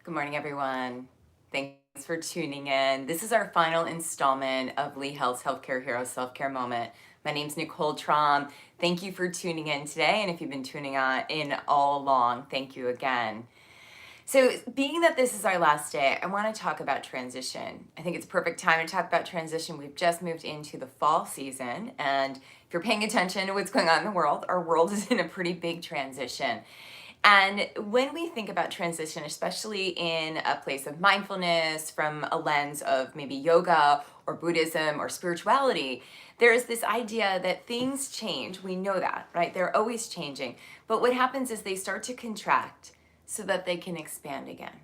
Good morning, everyone. Thanks for tuning in. This is our final installment of Lee Health's Healthcare Hero Self-Care Moment. My name's Nicole Traum. Thank you for tuning in today. And if you've been tuning in all along, thank you again. So being that this is our last day, I want to talk about transition. I think it's a perfect time to talk about transition. We've just moved into the fall season. And if you're paying attention to what's going on in the world, our world is in a pretty big transition. And when we think about transition, especially in a place of mindfulness, from a lens of maybe yoga or Buddhism or spirituality, there is this idea that things change. We know that, right? They're always changing. But what happens is they start to contract so that they can expand again.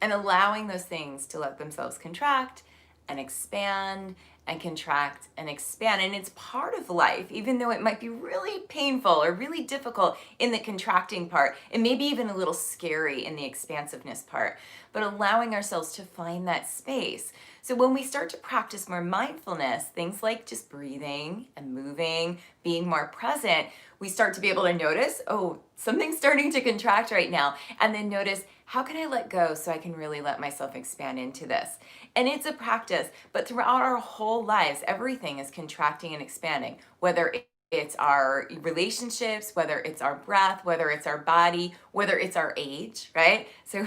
And allowing those things to let themselves contract and expand and contract and expand. And it's part of life, even though it might be really painful or really difficult in the contracting part, and maybe even a little scary in the expansiveness part, but allowing ourselves to find that space. So when we start to practice more mindfulness, things like just breathing and moving, being more present, we start to be able to notice, oh, something's starting to contract right now. And then notice, how can I let go so I can really let myself expand into this? And it's a practice, but throughout our whole lives, everything is contracting and expanding, whether it's our relationships, whether it's our breath, whether it's our body, whether it's our age, right? So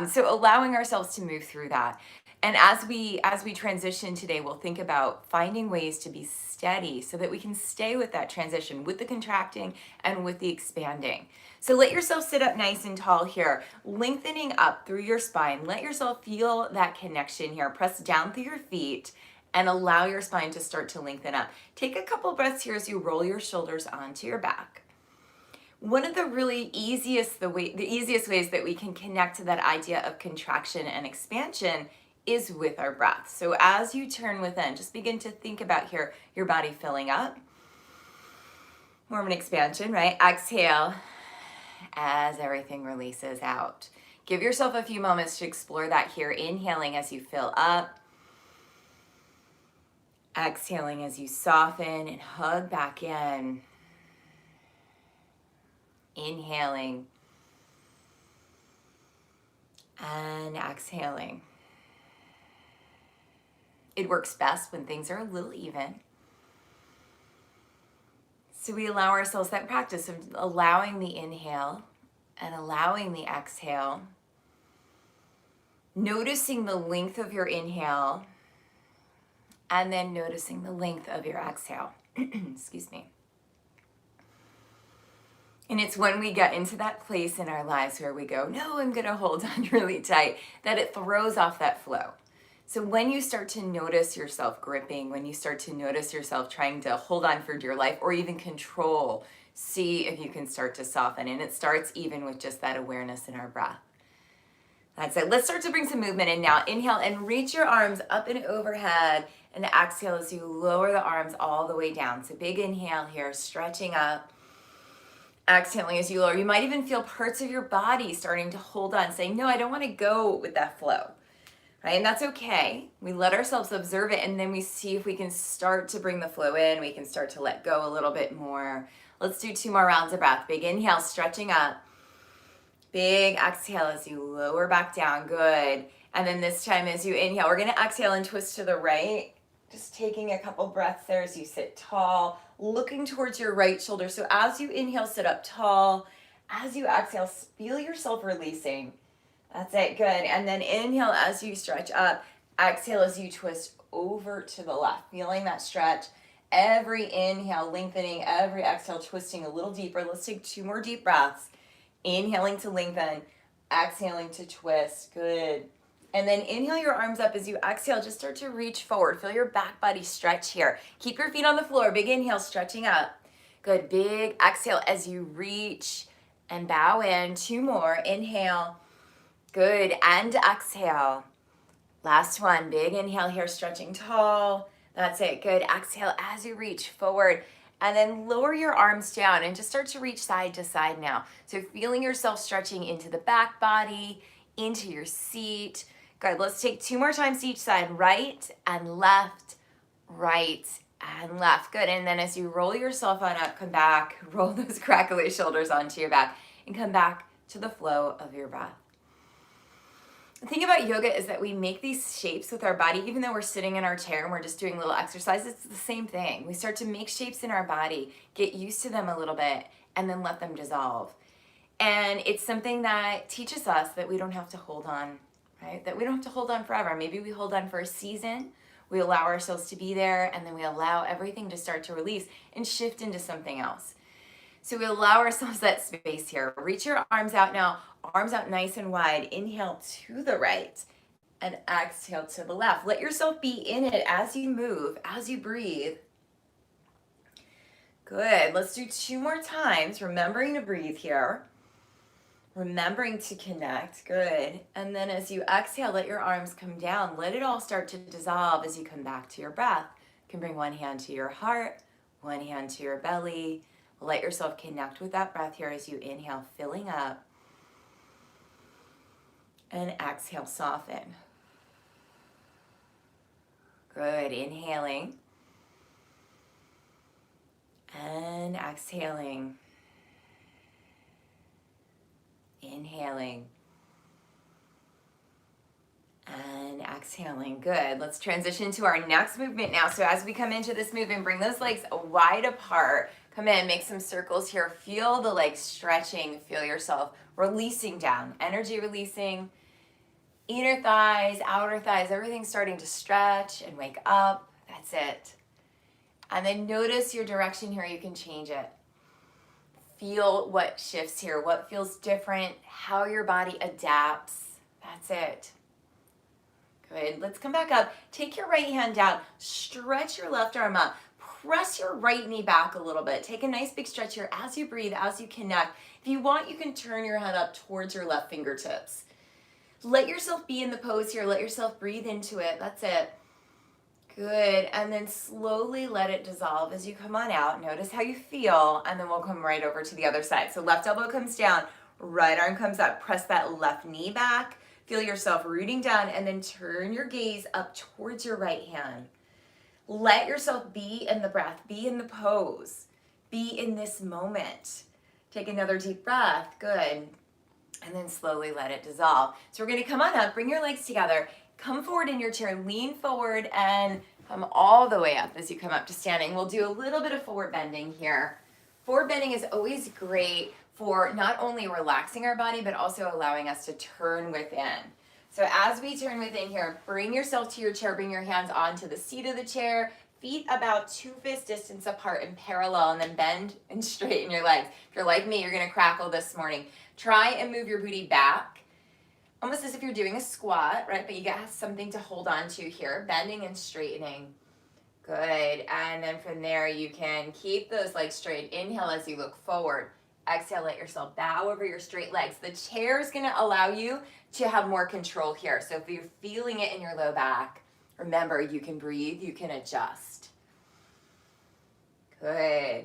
so allowing ourselves to move through that. And as we transition today, we'll think about finding ways to be steady so that we can stay with that transition, with the contracting and with the expanding. So let yourself sit up nice and tall here, lengthening up through your spine. Let yourself feel that connection here. Press down through your feet and allow your spine to start to lengthen up. Take a couple breaths here as you roll your shoulders onto your back. One of the really easiest ways that we can connect to that idea of contraction and expansion is with our breath. So as you turn within, just begin to think about here, your body filling up. More of an expansion, right? Exhale as everything releases out. Give yourself a few moments to explore that here, inhaling as you fill up. Exhaling as you soften and hug back in. Inhaling and exhaling. It works best when things are a little even. So we allow ourselves that practice of allowing the inhale and allowing the exhale. Noticing the length of your inhale and then noticing the length of your exhale. Excuse me. And it's when we get into that place in our lives where we go, no, I'm going to hold on really tight, that it throws off that flow. So when you start to notice yourself gripping, when you start to notice yourself trying to hold on for dear life or even control, see if you can start to soften. And it starts even with just that awareness in our breath. That's it. Let's start to bring some movement in now. Inhale and reach your arms up and overhead, and exhale as you lower the arms all the way down. So big inhale here, stretching up. Exhaling as you lower. You might even feel parts of your body starting to hold on, saying, no, I don't want to go with that flow. Right? And that's okay. We let ourselves observe it, and then we see if we can start to bring the flow in. We can start to let go a little bit more. Let's do 2 more rounds of breath. Big inhale, stretching up. Big exhale as you lower back down. Good. And then this time as you inhale, we're going to exhale and twist to the right. Just taking a couple breaths there as you sit tall, looking towards your right shoulder. So as you inhale, sit up tall. As you exhale, feel yourself releasing. That's it, good. And then inhale as you stretch up. Exhale as you twist over to the left, feeling that stretch. Every inhale lengthening, every exhale twisting a little deeper. Let's take 2 more deep breaths. Inhaling to lengthen, exhaling to twist, good. And then inhale your arms up as you exhale, just start to reach forward. Feel your back body stretch here. Keep your feet on the floor, big inhale, stretching up. Good, big exhale as you reach and bow in. 2 more, inhale. Good, and exhale. Last one, big inhale here, stretching tall. That's it, good. Exhale as you reach forward. And then lower your arms down and just start to reach side to side now. So feeling yourself stretching into the back body, into your seat. Good, let's take 2 more times each side. Right and left, right and left. Good, and then as you roll yourself on up, come back. Roll those crackly shoulders onto your back and come back to the flow of your breath. The thing about yoga is that we make these shapes with our body, even though we're sitting in our chair and we're just doing little exercises. It's the same thing. We start to make shapes in our body, get used to them a little bit, and then let them dissolve. And it's something that teaches us that we don't have to hold on, right? That we don't have to hold on forever. Maybe we hold on for a season, we allow ourselves to be there, and then we allow everything to start to release and shift into something else. So we allow ourselves that space here. Reach your arms out now, arms out nice and wide. Inhale to the right and exhale to the left. Let yourself be in it as you move, as you breathe. Good. Let's do 2 more times, remembering to breathe here. Remembering to connect. Good. And then as you exhale, let your arms come down. Let it all start to dissolve as you come back to your breath. You can bring one hand to your heart, one hand to your belly. Let yourself connect with that breath here as you inhale, filling up. And exhale, soften. Good. Inhaling. And exhaling. Inhaling. And exhaling. Good. Let's transition to our next movement now. So as we come into this movement, bring those legs wide apart. Come in, make some circles here. Feel the legs stretching. Feel yourself releasing down. Energy releasing. Inner thighs, outer thighs, everything's starting to stretch and wake up. That's it. And then notice your direction here. You can change it. Feel what shifts here, what feels different, how your body adapts. That's it. Good. Let's come back up. Take your right hand down. Stretch your left arm up. Press your right knee back a little bit. Take a nice big stretch here as you breathe, as you connect. If you want, you can turn your head up towards your left fingertips. Let yourself be in the pose here. Let yourself breathe into it. That's it. Good. And then slowly let it dissolve as you come on out. Notice how you feel, and then we'll come right over to the other side. So left elbow comes down, right arm comes up. Press that left knee back. Feel yourself rooting down, and then turn your gaze up towards your right hand. Let yourself be in the breath, be in the pose, be in this moment. Take another deep breath. Good. And then slowly let it dissolve. So we're going to come on up, bring your legs together, come forward in your chair, lean forward, and come all the way up as you come up to standing. We'll do a little bit of forward bending here. Forward bending is always great for not only relaxing our body, but also allowing us to turn within. So as we turn within here, bring yourself to your chair, bring your hands onto the seat of the chair, feet about 2 fist distance apart and parallel, and then bend and straighten your legs. If you're like me, you're going to crackle this morning. Try and move your booty back, almost as if you're doing a squat, right? But you got something to hold on to here, bending and straightening. Good. And then from there, you can keep those legs straight. Inhale as you look forward. Exhale, let yourself bow over your straight legs. The chair is going to allow you to have more control here. So if you're feeling it in your low back, remember, you can breathe, you can adjust. Good.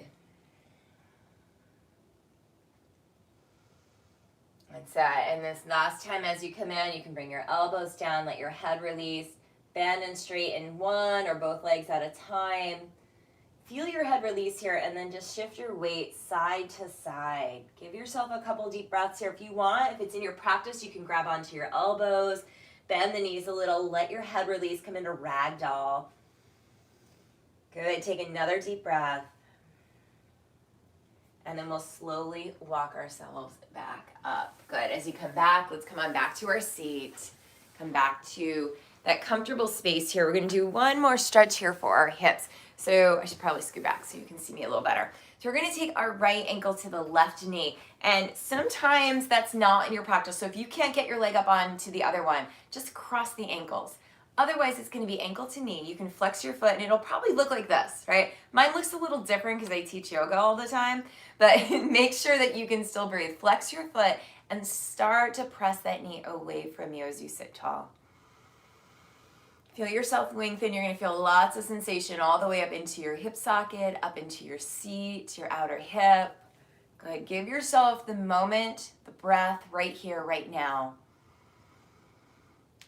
That's it. And this last time as you come in, you can bring your elbows down, let your head release, bend and straighten one or both legs at a time. Feel your head release here, and then just shift your weight side to side. Give yourself a couple deep breaths here if you want. If it's in your practice, you can grab onto your elbows, bend the knees a little, let your head release, come into ragdoll. Good. Take another deep breath. And then we'll slowly walk ourselves back up. Good. As you come back, let's come on back to our seat. Come back to that comfortable space here. We're going to do one more stretch here for our hips. So I should probably scoot back so you can see me a little better. So we're going to take our right ankle to the left knee. And sometimes that's not in your practice. So if you can't get your leg up onto the other one, just cross the ankles. Otherwise, it's going to be ankle to knee. You can flex your foot, and it'll probably look like this, right? Mine looks a little different because I teach yoga all the time, but make sure that you can still breathe. Flex your foot and start to press that knee away from you as you sit tall. Feel yourself lengthen. You're going to feel lots of sensation all the way up into your hip socket, up into your seat, your outer hip. Good. Give yourself the moment, the breath right here, right now.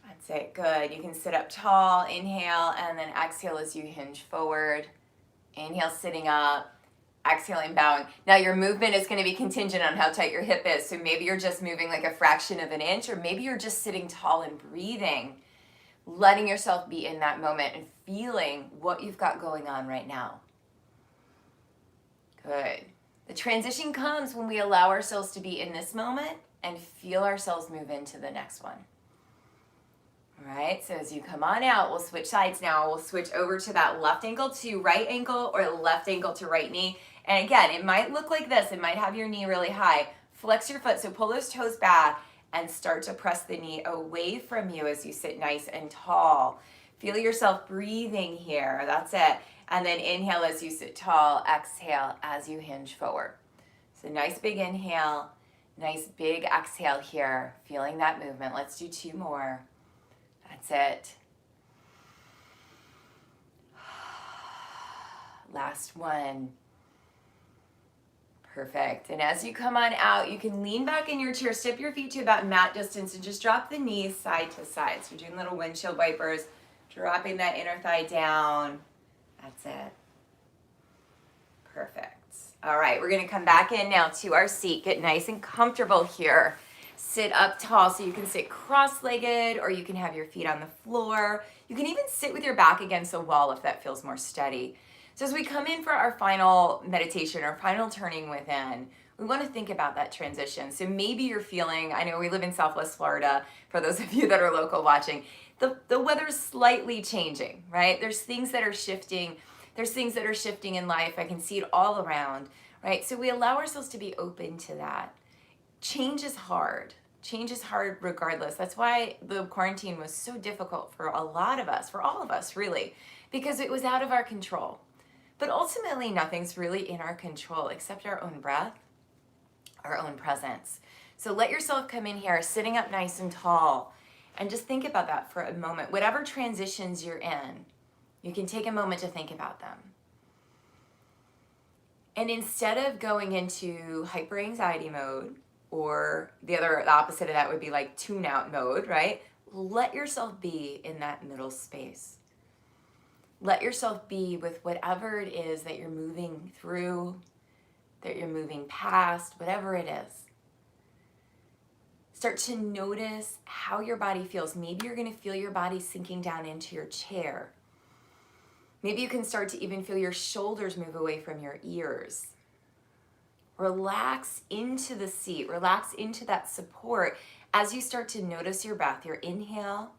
That's it. Good. You can sit up tall, inhale, and then exhale as you hinge forward. Inhale, sitting up. Exhaling, bowing. Now your movement is going to be contingent on how tight your hip is. So maybe you're just moving like a fraction of an inch, or maybe you're just sitting tall and breathing, letting yourself be in that moment and feeling what you've got going on right now. Good. The transition comes when we allow ourselves to be in this moment and feel ourselves move into the next one. All right, so as you come on out, we'll switch sides now. We'll switch over to that left ankle to right ankle or left ankle to right knee. And again, it might look like this. It might have your knee really high. Flex your foot, so pull those toes back and start to press the knee away from you as you sit nice and tall. Feel yourself breathing here. That's it. And then inhale as you sit tall. Exhale as you hinge forward. So nice big inhale, nice big exhale here. Feeling that movement. Let's do 2 more. That's it. Last one. Perfect. And as you come on out, you can lean back in your chair, step your feet to about mat distance, and just drop the knees side to side. So you're doing little windshield wipers, dropping that inner thigh down. That's it. Perfect. All right, we're going to come back in now to our seat. Get nice and comfortable here. Sit up tall, so you can sit cross-legged, or you can have your feet on the floor. You can even sit with your back against a wall if that feels more steady. So as we come in for our final meditation, our final turning within, we want to think about that transition. So maybe you're feeling, I know we live in Southwest Florida, for those of you that are local watching, the weather's slightly changing, right? There's things that are shifting. There's things that are shifting in life. I can see it all around, right? So we allow ourselves to be open to that. Change is hard. Change is hard regardless. That's why the quarantine was so difficult for a lot of us, for all of us really, because it was out of our control. But ultimately, nothing's really in our control except our own breath, our own presence. So let yourself come in here, sitting up nice and tall, and just think about that for a moment. Whatever transitions you're in, you can take a moment to think about them. And instead of going into hyper-anxiety mode, or the opposite of that would be like tune-out mode, right? Let yourself be in that middle space. Let yourself be with whatever it is that you're moving through, that you're moving past, whatever it is. Start to notice how your body feels. Maybe you're going to feel your body sinking down into your chair. Maybe you can start to even feel your shoulders move away from your ears. Relax into the seat. Relax into that support as you start to notice your breath, your inhale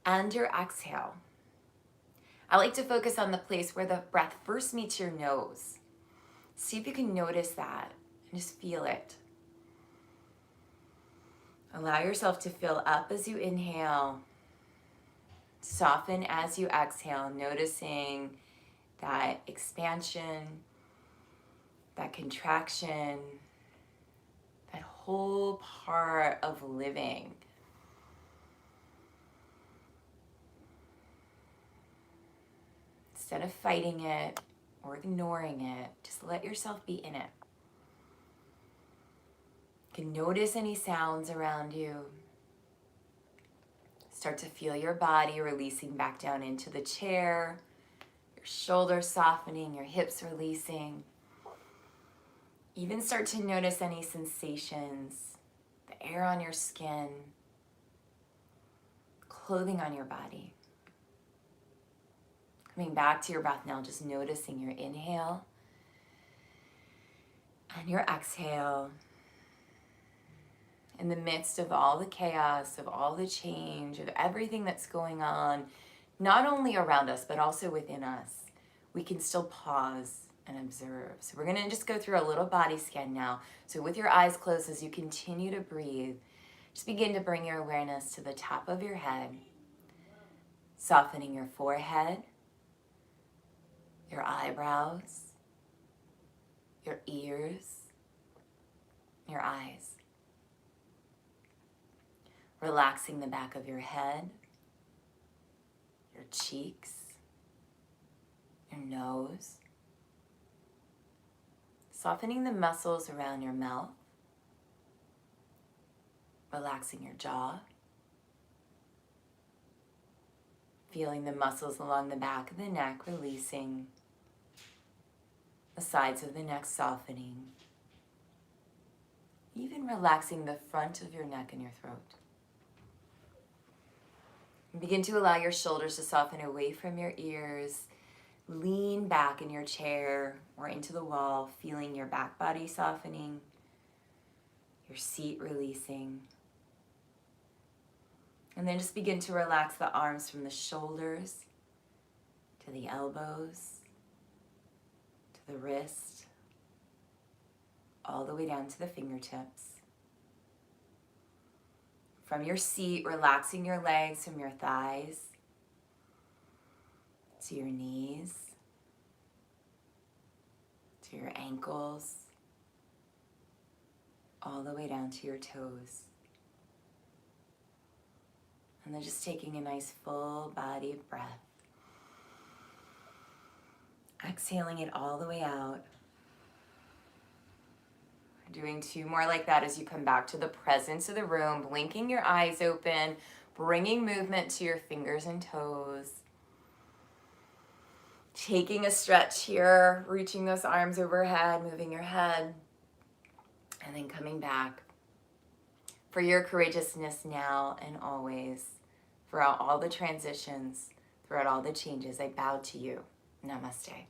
and your exhale. I like to focus on the place where the breath first meets your nose. See if you can notice that and just feel it. Allow yourself to fill up as you inhale. Soften as you exhale, noticing that expansion, that contraction, that whole part of living. Instead of fighting it or ignoring it, just let yourself be in it. You can notice any sounds around you. Start to feel your body releasing back down into the chair, your shoulders softening, your hips releasing. Even start to notice any sensations, the air on your skin, clothing on your body. Coming back to your breath now, just noticing your inhale and your exhale. In the midst of all the chaos, of all the change, of everything that's going on, not only around us, but also within us, we can still pause and observe. So we're gonna just go through a little body scan now. So with your eyes closed, as you continue to breathe, just begin to bring your awareness to the top of your head, softening your forehead, your eyebrows, your ears, your eyes. Relaxing the back of your head, your cheeks, your nose. Softening the muscles around your mouth. Relaxing your jaw. Feeling the muscles along the back of the neck releasing. the sides of the neck softening, even relaxing the front of your neck and your throat. And begin to allow your shoulders to soften away from your ears. Lean back in your chair or into the wall, feeling your back body softening, your seat releasing. And then just begin to relax the arms from the shoulders to the elbows, to the wrist, all the way down to the fingertips. From your seat, relaxing your legs from your thighs to your knees, to your ankles, all the way down to your toes. And then just taking a nice full body breath. Exhaling it all the way out. Doing 2 more like that as you come back to the presence of the room, blinking your eyes open, bringing movement to your fingers and toes. Taking a stretch here, reaching those arms overhead, moving your head, and then coming back. For your courageousness now and always, throughout all the transitions, throughout all the changes, I bow to you. Namaste.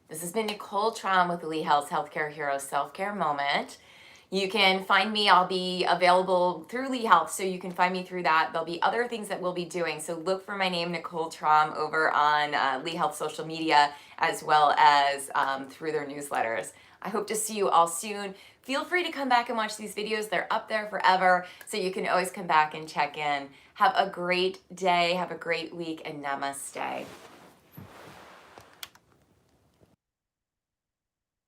This has been Nicole Traum with Lee Health's Healthcare Heroes Self-Care Moment. You can find me, I'll be available through Lee Health, so you can find me through that. There'll be other things that we'll be doing, so look for my name, Nicole Traum, over on Lee Health social media, as well as through their newsletters. I hope to see you all soon. Feel free to come back and watch these videos. They're up there forever, so you can always come back and check in. Have a great day, have a great week, and namaste.